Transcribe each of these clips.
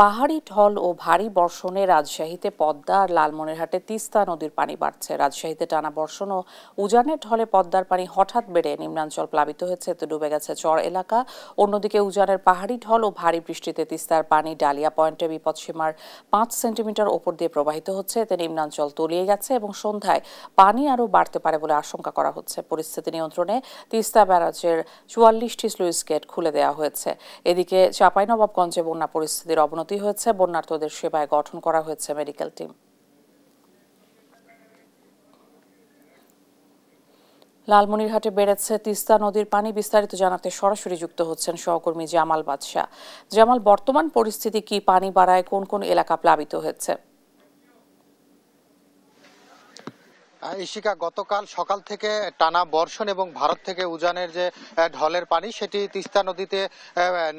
পাহাড়ি ঢল ও ভারী বর্ষণে রাজশাহীতে পদ্মা আর লালমনিরহাটে তিস্তা নদীর পানি বাড়ছে। রাজশাহীতে টানা বর্ষণ ও উজানের ঢলে পদ্মার পানি হঠাৎ বেড়ে নিম্নাঞ্চল প্লাবিত হয়েছে, এতে ডুবে গেছে চর এলাকা। অন্যদিকে উজানের পাহাড়ি ঢল ও ভারী বৃষ্টিতে তিস্তার পানি ডালিয়া পয়েন্টে বিপদসীমার ৫ সেন্টিমিটার ওপর দিয়ে প্রবাহিত হচ্ছে, এতে নিম্নাঞ্চল তলিয়ে গেছে এবং সন্ধ্যায় পানি আরও বাড়তে পারে বলে আশঙ্কা করা হচ্ছে। পরিস্থিতি নিয়ন্ত্রণে তিস্তা ব্যারাজের ৪৪টি স্লুইস গেট খুলে দেওয়া হয়েছে। এদিকে চাঁপাইনবাবগঞ্জে বন্যা পরিস্থিতির অবনতি হয়েছে। বন্যার্তদের সেবায় গঠন করা হয়েছে মেডিকেল টিম। লালমনিরহাটে বেড়েছে তিস্তা নদীর পানি। বিস্তারিত জানাতে সরাসরি যুক্ত হচ্ছেন সহকর্মী জামাল বাদশাহ। জামাল, বর্তমান পরিস্থিতি কি? পানি বাড়ায় কোন কোন এলাকা প্লাবিত হয়েছে? ইশিকা, গতকাল সকাল থেকে টানা বর্ষণ এবং ভারত থেকে উজানের যে ঢলের পানি সেটি তিস্তা নদীতে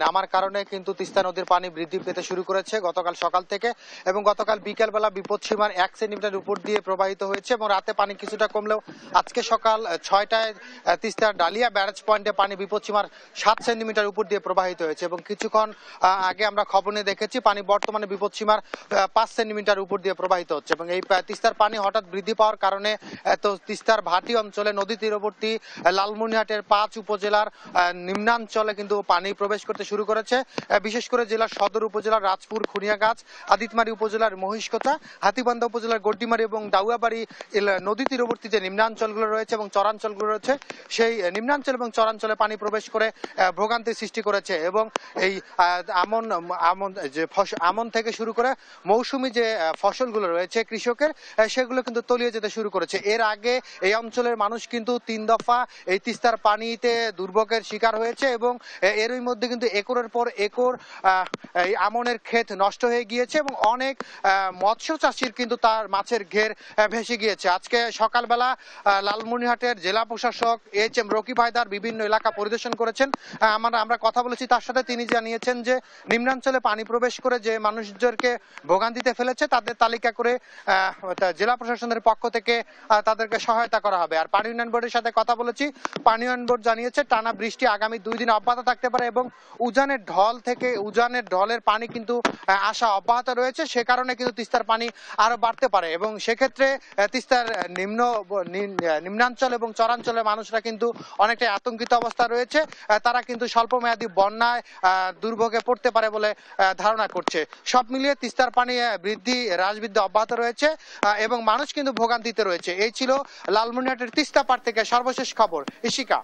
নামার কারণে কিন্তু তিস্তা নদীর পানি বৃদ্ধি পেতে শুরু করেছে গতকাল সকাল থেকে, এবং গতকাল বিকেলবেলা বিপদসীমার ১ সেন্টিমিটার উপর দিয়ে প্রবাহিত হয়েছে এবং রাতে পানি কিছুটা কমলেও আজকে সকাল ৬টায় তিস্তার ডালিয়া ব্যারাজ পয়েন্টে পানি বিপদসীমার ৭ সেন্টিমিটার উপর দিয়ে প্রবাহিত হয়েছে এবং কিছুক্ষণ আগে আমরা খবর নিয়ে দেখেছি পানি বর্তমানে বিপদসীমার ৫ সেন্টিমিটার উপর দিয়ে প্রবাহিত হচ্ছে এবং এই তিস্তার পানি হঠাৎ বৃদ্ধি পাওয়ার কারণে তো তিস্তার ভাটি অঞ্চলে নদী তীরবর্তী লালমনিরহাটের ৫ উপজেলার নিম্নাঞ্চলে কিন্তু পানি প্রবেশ করতে শুরু করেছে। বিশেষ করে জেলার সদর উপজেলার রাজপুর, খুনিয়াগাছ, আদিতমারি উপজেলার মহিষকোতা, হাতীবান্ধা উপজেলার গড্ডিমারি এবং দাউয়াবাড়ি নদী তীরবর্তী যে নিম্নাঞ্চলগুলো রয়েছে এবং চরাঞ্চলগুলো রয়েছে সেই নিম্নাঞ্চল এবং চরাঞ্চলে পানি প্রবেশ করে ভোগান্তির সৃষ্টি করেছে এবং এই আমন থেকে শুরু করে মৌসুমী যে ফসলগুলো রয়েছে কৃষকের, সেগুলো কিন্তু তলিয়ে যেতে শুরু করেছে। এর আগে এই অঞ্চলের মানুষ কিন্তু ৩ দফা এই তিস্তার পানিতে দুর্ভোগের শিকার হয়েছে এবং এরই মধ্যে কিন্তু একরের পর একর এই আমনের ক্ষেত নষ্ট হয়ে গিয়েছে এবং অনেক মৎস্য চাষির কিন্তু তার মাছের ঘের ভেসে গিয়েছে। আজকে সকালবেলা লালমনিরহাটের জেলা প্রশাসক HM রকিব হায়দার বিভিন্ন এলাকা পরিদর্শন করেছেন। আমরা কথা বলেছি তার সাথে, তিনি জানিয়েছেন যে নিম্নাঞ্চলে পানি প্রবেশ করে যে মানুষদেরকে ভোগান্তিতে ফেলেছে তাদের তালিকা করে জেলা প্রশাসনের পক্ষ থেকে তাদেরকে সহায়তা করা হবে। আর পানি উন্নয়ন বোর্ডের সাথে কথা বলেছি, পানি উন্নয়ন বোর্ড জানিয়েছে টানা বৃষ্টি আগামী 2 দিন অব্যাহত থাকতে পারে এবং উজানের ঢলের পানি কিন্তু আসা অব্যাহত রয়েছে, সে কারণে কিন্তু তিস্তার পানি আরো বাড়তে পারে এবং সেক্ষেত্রে তিস্তার নিম্নাঞ্চল এবং চরাঞ্চলের মানুষরা কিন্তু অনেকটাই আতঙ্কিত অবস্থা রয়েছে। তারা কিন্তু স্বল্পমেয়াদী বন্যায় দুর্ভোগে পড়তে পারে বলে ধারণা করছে। সব মিলিয়ে তিস্তার পানি হ্রাস-বৃদ্ধি অব্যাহত রয়েছে এবং মানুষ কিন্তু ভোগান্তিতে রয়েছে। এই ছিল লালমনিরহাটের তিস্তা পাড় থেকে সর্বশেষ খবর। ইশিকা।